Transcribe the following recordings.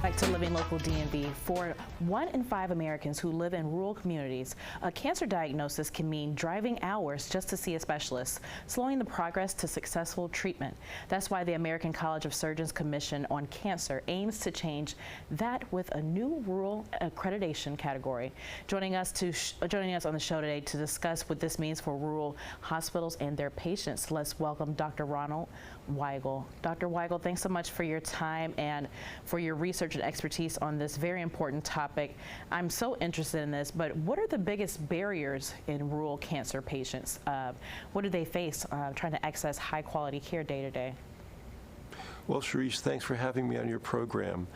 Back to Living Local DMV. For 1 in 5 Americans who live in rural communities, a cancer diagnosis can mean driving hours just to see a specialist, slowing the progress to successful treatment. That's why the American College of Surgeons Commission on Cancer aims to change that with a new rural accreditation category. Joining us on the show today to discuss what this means for rural hospitals and their patients, let's welcome Dr. Ronald Weigel. Dr. Weigel, thanks so much for your time and for your research and expertise on this very important topic. I'm so interested in this, but what are the biggest barriers in rural cancer patients? What do they face trying to access high quality care day to day? Well, Sharice, thanks for having me on your program.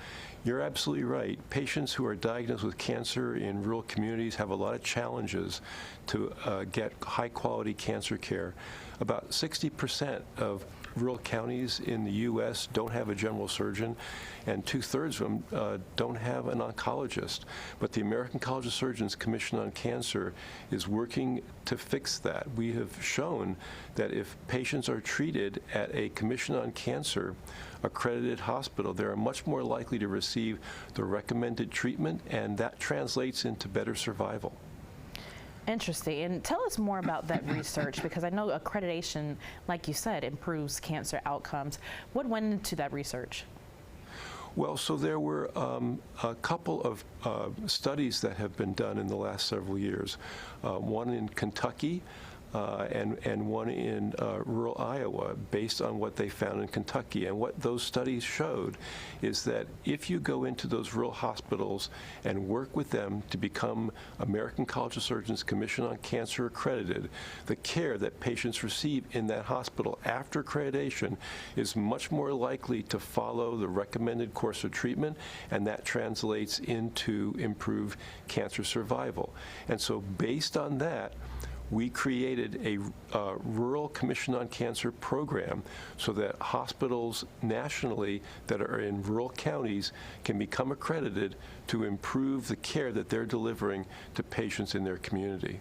You're absolutely right. Patients who are diagnosed with cancer in rural communities have a lot of challenges to get high-quality cancer care. About 60% of rural counties in the U.S. don't have a general surgeon, and 2/3 of them don't have an oncologist. But the American College of Surgeons Commission on Cancer is working to fix that. We have shown that if patients are treated at a Commission on Cancer accredited hospital, they are much more likely to receive the recommended treatment, and that translates into better survival. Interesting. And tell us more about that research, because I know accreditation, like you said, improves cancer outcomes. What went into that research? Well, so there were a couple of studies that have been done in the last several years. One in Kentucky and one in rural Iowa, based on what they found in Kentucky. And what those studies showed is that if you go into those rural hospitals and work with them to become American College of Surgeons Commission on Cancer accredited, the care that patients receive in that hospital after accreditation is much more likely to follow the recommended course of treatment, and that translates into improved cancer survival. And so based on that, we created a Rural Commission on Cancer program so that hospitals nationally that are in rural counties can become accredited to improve the care that they're delivering to patients in their community.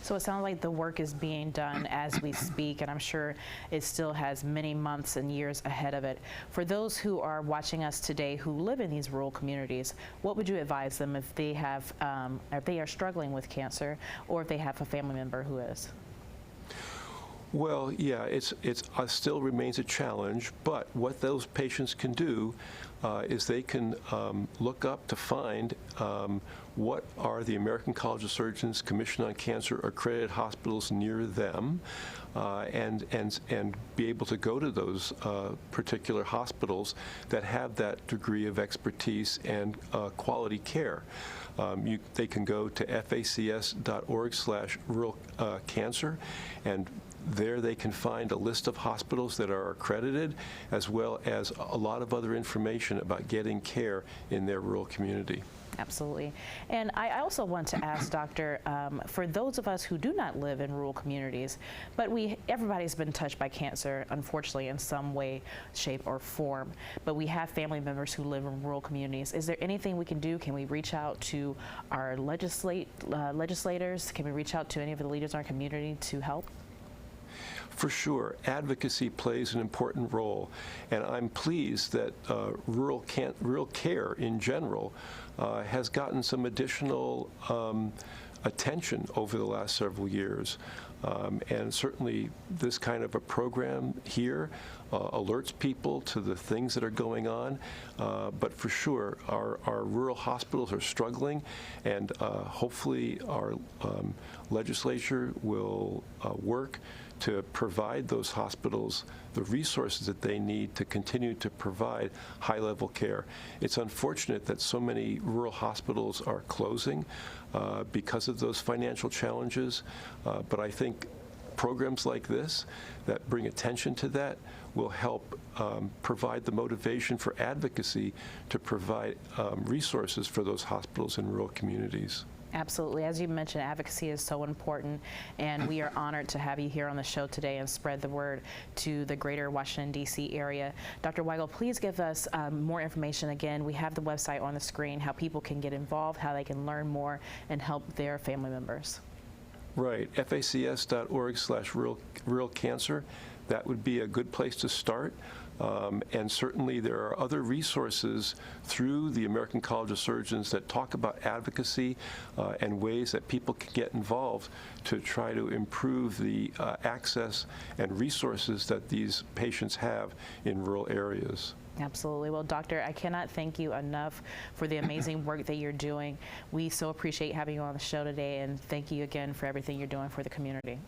So it sounds like the work is being done as we speak, and I'm sure it still has many months and years ahead of it. For those who are watching us today who live in these rural communities, what would you advise them if they have, if they are struggling with cancer, or if they have a family member who is? Well, yeah, it still remains a challenge, but what those patients can do is they can look up to find what are the American College of Surgeons Commission on Cancer accredited hospitals near them, and be able to go to those particular hospitals that have that degree of expertise and quality care. They can go to facs.org/rural-cancer, and there they can find a list of hospitals that are accredited, as well as a lot of other information about getting care in their rural community. Absolutely. And I also want to ask, Doctor, for those of us who do not live in rural communities, but everybody's been touched by cancer, unfortunately, in some way, shape, or form, but we have family members who live in rural communities. Is there anything we can do? Can we reach out to our legislators? Can we reach out to any of the leaders in our community to help? For sure, advocacy plays an important role, and I'm pleased that rural care in general has gotten some additional attention over the last several years. And certainly this kind of a program here alerts people to the things that are going on, but for sure our rural hospitals are struggling, and hopefully our legislature will work to provide those hospitals the resources that they need to continue to provide high-level care. It's unfortunate that so many rural hospitals are closing because of those financial challenges, but I think programs like this that bring attention to that will help provide the motivation for advocacy to provide resources for those hospitals in rural communities. Absolutely. As you mentioned, advocacy is so important, and we are honored to have you here on the show today and spread the word to the greater Washington, D.C. area. Dr. Weigel, please give us more information. Again, we have the website on the screen, how people can get involved, how they can learn more and help their family members. Right. facs.org/rural-cancer. That would be a good place to start. And certainly there are other resources through the American College of Surgeons that talk about advocacy and ways that people can get involved to try to improve the access and resources that these patients have in rural areas. Absolutely. Well, Doctor, I cannot thank you enough for the amazing work that you're doing. We so appreciate having you on the show today, and thank you again for everything you're doing for the community.